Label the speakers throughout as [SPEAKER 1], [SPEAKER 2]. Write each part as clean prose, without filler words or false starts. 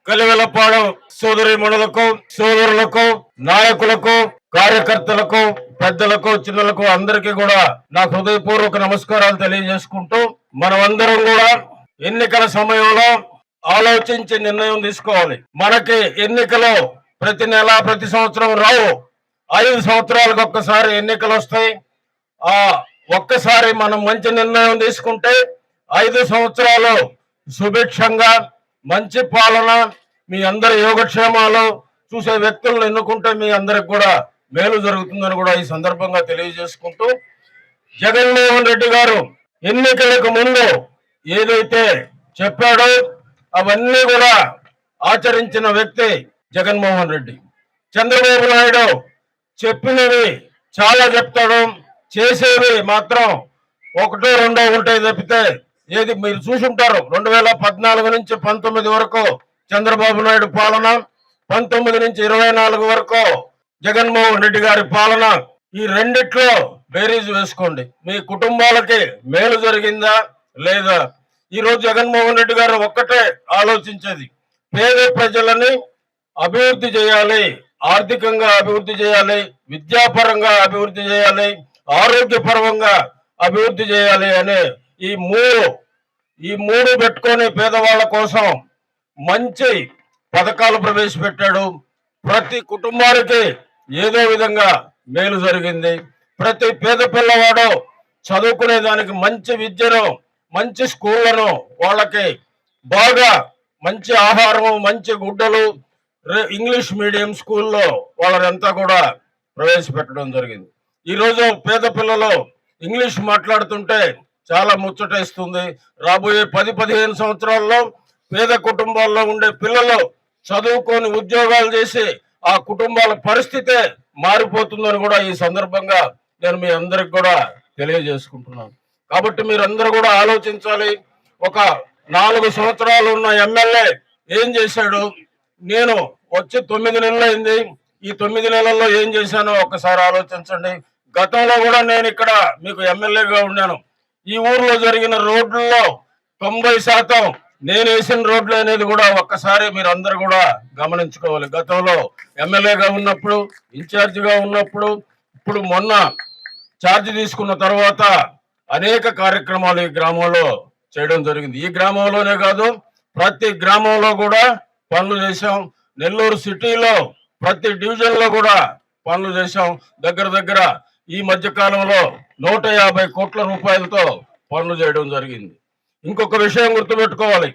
[SPEAKER 1] కలివెలపాడు సోదరీమణులకు, సోదరులకు, నాయకులకు, కార్యకర్తలకు, పెద్దలకు, చిన్నలకు అందరికీ కూడా నా హృదయపూర్వక నమస్కారాలు తెలియజేసుకుంటూ, మనమందరం కూడా ఎన్నికల సమయంలో ఆలోచించి నిర్ణయం తీసుకోవాలి. మనకి ఎన్నికలు ప్రతి నెల, ప్రతి సంవత్సరం రావు. 5 సంవత్సరాలకు ఒక్కసారి ఎన్నికలు వస్తాయి. ఆ ఒక్కసారి మనం మంచి నిర్ణయం తీసుకుంటే 5 సంవత్సరాలు సుభిక్షంగా మంచి పాలన, మీ అందరి యోగక్షేమాలు చూసే వ్యక్తులను ఎన్నుకుంటే మీ అందరికి కూడా మేలు జరుగుతుందని కూడా ఈ సందర్భంగా తెలియజేసుకుంటూ, జగన్మోహన్ రెడ్డి గారు ఎన్నికలకు ముందు ఏదైతే చెప్పాడో అవన్నీ కూడా ఆచరించిన వ్యక్తి జగన్మోహన్ రెడ్డి. చంద్రబాబు నాయుడు చెప్పినవి చాలా చెప్తాడు, చేసేవి మాత్రం 1, 2 ఉంటాయి తప్పితే ఏది మీరు చూసుంటారు. 2014 నుంచి 19 వరకు చంద్రబాబు నాయుడు పాలన, 19 నుంచి 24 వరకు జగన్మోహన్ రెడ్డి గారి పాలన. ఈ రెండిట్లో బేరీజ్ వేసుకోండి, మీ కుటుంబాలకి మేలు జరిగిందా లేదా. ఈరోజు జగన్మోహన్ రెడ్డి గారు ఒక్కటే ఆలోచించేది, పేద ప్రజలని అభివృద్ధి చేయాలి, ఆర్థికంగా అభివృద్ధి చేయాలి, విద్యాపరంగా అభివృద్ధి చేయాలి, ఆరోగ్యపరంగా అభివృద్ధి చేయాలి అనే ఈ మూడు పెట్టుకొని పేదవాళ్ళ కోసం మంచి పథకాలు ప్రవేశపెట్టాడు. ప్రతి కుటుంబానికి ఏదో విధంగా మేలు జరిగింది. ప్రతి పేద పిల్లవాడు చదువుకునే దానికి మంచి విద్యను, మంచి స్కూళ్లను, వాళ్ళకి బాగా మంచి ఆహారము, మంచి గుడ్డలు, ఇంగ్లీష్ మీడియం స్కూల్లో వాళ్ళనంతా కూడా ప్రవేశపెట్టడం జరిగింది. ఈరోజు పేద పిల్లలు ఇంగ్లీష్ మాట్లాడుతుంటే చాలా ముచ్చటేస్తుంది. రాబోయే 10-15 సంవత్సరాల్లో పేద కుటుంబాల్లో ఉండే పిల్లలు చదువుకొని ఉద్యోగాలు చేసి ఆ కుటుంబాల పరిస్థితే మారిపోతుందని కూడా ఈ సందర్భంగా నేను మీ అందరికి కూడా తెలియజేసుకుంటున్నాను. కాబట్టి మీరందరూ కూడా ఆలోచించాలి. ఒక 4 సంవత్సరాలు ఉన్న ఎమ్మెల్యే ఏం చేశాడు? నేను వచ్చి 9 నెలలు అయింది. ఈ 9 నెలల్లో ఏం చేశానో ఒక్కసారి ఆలోచించండి. గతంలో కూడా నేను ఇక్కడ మీకు ఎమ్మెల్యేగా ఉన్నాను. ఈ ఊర్లో జరిగిన రోడ్లలో 90% నేను వేసిన రోడ్లు అనేది కూడా ఒక్కసారి మీరు అందరు కూడా గమనించుకోవాలి. గతంలో ఎమ్మెల్యేగా ఉన్నప్పుడు, ఇన్ఛార్జిగా ఉన్నప్పుడు, ఇప్పుడు మొన్న ఛార్జ్ తీసుకున్న తర్వాత అనేక కార్యక్రమాలు ఈ గ్రామంలో చేయడం జరిగింది. ఈ గ్రామంలోనే కాదు, ప్రతి గ్రామంలో కూడా పనులు చేశాం. నెల్లూరు సిటీలో ప్రతి డివిజన్ లో కూడా పనులు చేశాం. దగ్గర ఈ మధ్య కాలంలో 150 కోట్ల రూపాయలతో పనులు చేయడం జరిగింది. ఇంకొక విషయం గుర్తుపెట్టుకోవాలి,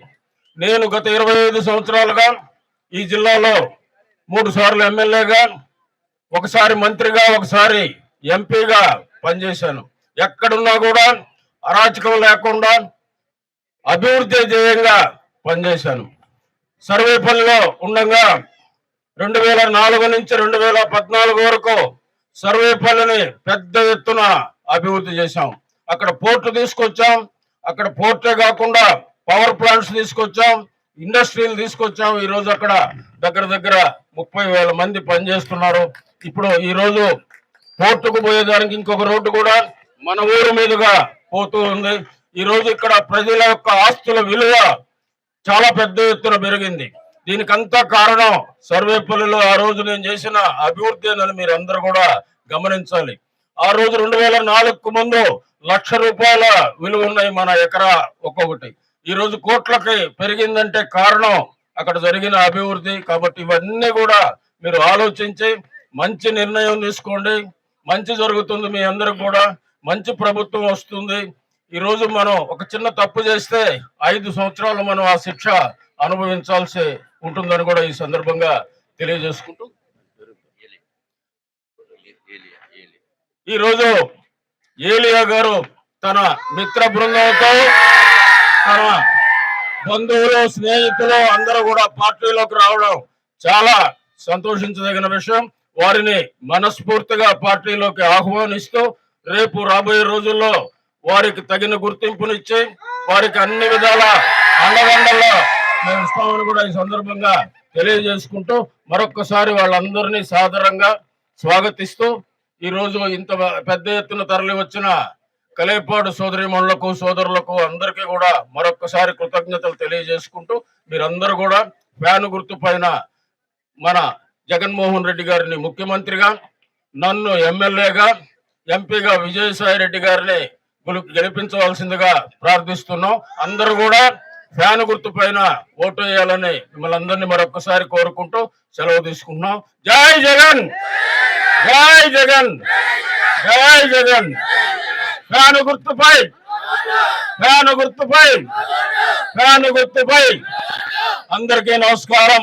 [SPEAKER 1] నేను గత 25 సంవత్సరాలుగా ఈ జిల్లాలో 3 సార్లు ఎమ్మెల్యేగా, ఒకసారి మంత్రిగా, ఒకసారి ఎంపీగా పనిచేశాను. ఎక్కడున్నా కూడా అరాచకం లేకుండా అభివృద్ధి ధ్యేయంగా పనిచేశాను. సర్వేపల్లిలో ఉండగా 2004 నుంచి 2014 వరకు సర్వేపల్లిని పెద్ద ఎత్తున అభివృద్ధి చేశాం. అక్కడ పోర్టు తీసుకొచ్చాం. అక్కడ పోర్టే కాకుండా పవర్ ప్లాంట్స్ తీసుకొచ్చాం, ఇండస్ట్రీలు తీసుకొచ్చాం. ఈ రోజు అక్కడ దగ్గర 30,000 మంది పనిచేస్తున్నారు. ఇప్పుడు ఈ రోజు పోర్టుకు పోయేదానికి ఇంకొక రోడ్డు కూడా మన ఊరు మీదుగా పోతూ ఉంది. ఈ రోజు ఇక్కడ ప్రజల యొక్క ఆస్తుల విలువ చాలా పెద్ద ఎత్తున పెరిగింది. దీనికంతా కారణం సర్వేపల్లిలో ఆ రోజు నేను చేసిన అభివృద్ధి అని మీరు అందరూ కూడా గమనించాలి. ఆ రోజు 2004కు ముందు ₹1,00,000 విలువ ఉన్నాయి మన ఎకరా ఒక్కొక్కటి. ఈ రోజు కోట్లకి పెరిగిందంటే కారణం అక్కడ జరిగిన అభివృద్ధి. కాబట్టి ఇవన్నీ కూడా మీరు ఆలోచించి మంచి నిర్ణయం తీసుకోండి. మంచి జరుగుతుంది, మీ అందరికి కూడా మంచి ప్రభుత్వం వస్తుంది. ఈ రోజు మనం ఒక చిన్న తప్పు చేస్తే 5 సంవత్సరాలు మనం ఆ శిక్ష అనుభవించాల్సి ఉంటుందని కూడా ఈ సందర్భంగా తెలియజేసుకుంటూ, ఈరోజు ఏలియా గారు తన మిత్ర బృందంతో, తన బంధువులు, స్నేహితులు అందరూ కూడా పార్టీలోకి రావడం చాలా సంతోషించదగిన విషయం. వారిని మనస్ఫూర్తిగా పార్టీలోకి ఆహ్వానిస్తూ రేపు రాబోయే రోజుల్లో వారికి తగిన గుర్తింపునిచ్చి వారికి అన్ని విధాల అండదండల్లో మేము ఇస్తామని కూడా ఈ సందర్భంగా తెలియజేసుకుంటూ మరొక్కసారి వాళ్ళందరినీ సాదరంగా స్వాగతిస్తూ, ఈ రోజు ఇంత పెద్ద ఎత్తున తరలి వచ్చిన కలేపాడు సోదరీమణులకు, సోదరులకు అందరికీ కూడా మరొక్కసారి కృతజ్ఞతలు తెలియజేసుకుంటూ, మీరందరూ కూడా ఫ్యాన్ గుర్తు పైన మన జగన్మోహన్ రెడ్డి గారిని ముఖ్యమంత్రిగా, నన్ను ఎమ్మెల్యేగా, ఎంపీగా విజయసాయి రెడ్డి గారిని గెలిపించవలసిందిగా ప్రార్థిస్తున్నాం. అందరూ కూడా ఫ్యాన్ గుర్తు పైన ఓటు వేయాలని మిమ్మల్ని అందరినీ మరొకసారి కోరుకుంటూ సెలవు తీసుకుంటున్నాం. జై జగన్, జై జగన్, జై జగన్. ఫ్యాన్ గుర్తుపై, ఫ్యాన్ గుర్తుపై, ఫ్యాన్ గుర్తుపై. అందరికీ నమస్కారం.